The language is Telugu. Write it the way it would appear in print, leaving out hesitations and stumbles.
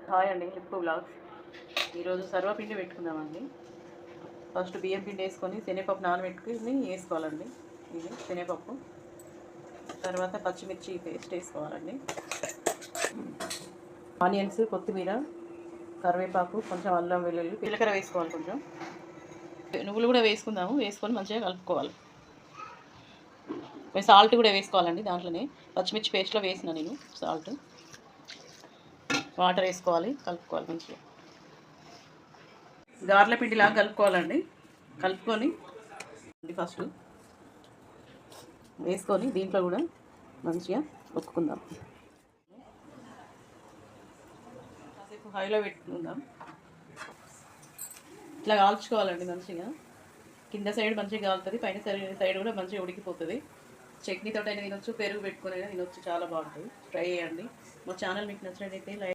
హాయ్ అండి, లిప్పు బ్లాగ్స్. ఈరోజు సర్వపిండి పెట్టుకుందామండి. ఫస్ట్ బియ్యం పిండి వేసుకొని శనగపప్పు నానబెట్టుకుని వేసుకోవాలండి. ఇది శనగపప్పు. తర్వాత పచ్చిమిర్చి పేస్ట్ వేసుకోవాలండి. ఆనియన్స్, కొత్తిమీర, కరివేపాకు, కొంచెం అల్లం వెల్లుల్లి, జీలకర్ర వేసుకోవాలి. కొంచెం నువ్వులు కూడా వేసుకుందాము. వేసుకొని మంచిగా కలుపుకోవాలి. సాల్ట్ కూడా వేసుకోవాలండి. దాంట్లోనే పచ్చిమిర్చి పేస్ట్లో వేసిన నేను సాల్ట్. వాటర్ వేసుకోవాలి, కలుపుకోవాలి మంచిగా. గార్ల పిండిలాగా కలుపుకోవాలండి. కలుపుకొని ఫస్ట్ వేసుకొని దీంట్లో కూడా మంచిగా ఒత్తుకుందాం. కాసేపు హైలో పెట్టుకుందాం. ఇట్లా కాల్చుకోవాలండి మంచిగా. కింద సైడ్ మంచిగా కాలుతుంది, పైన సైడ్ కూడా మంచిగా ఉడికిపోతుంది. చట్నీతో అయినా తినొచ్చు, పెరుగు పెట్టుకొని అయినా తినొచ్చు. చాలా బాగుంటుంది. ట్రై చేయండి. మా ఛానల్ మీకు నచ్చినట్లయితే లైక్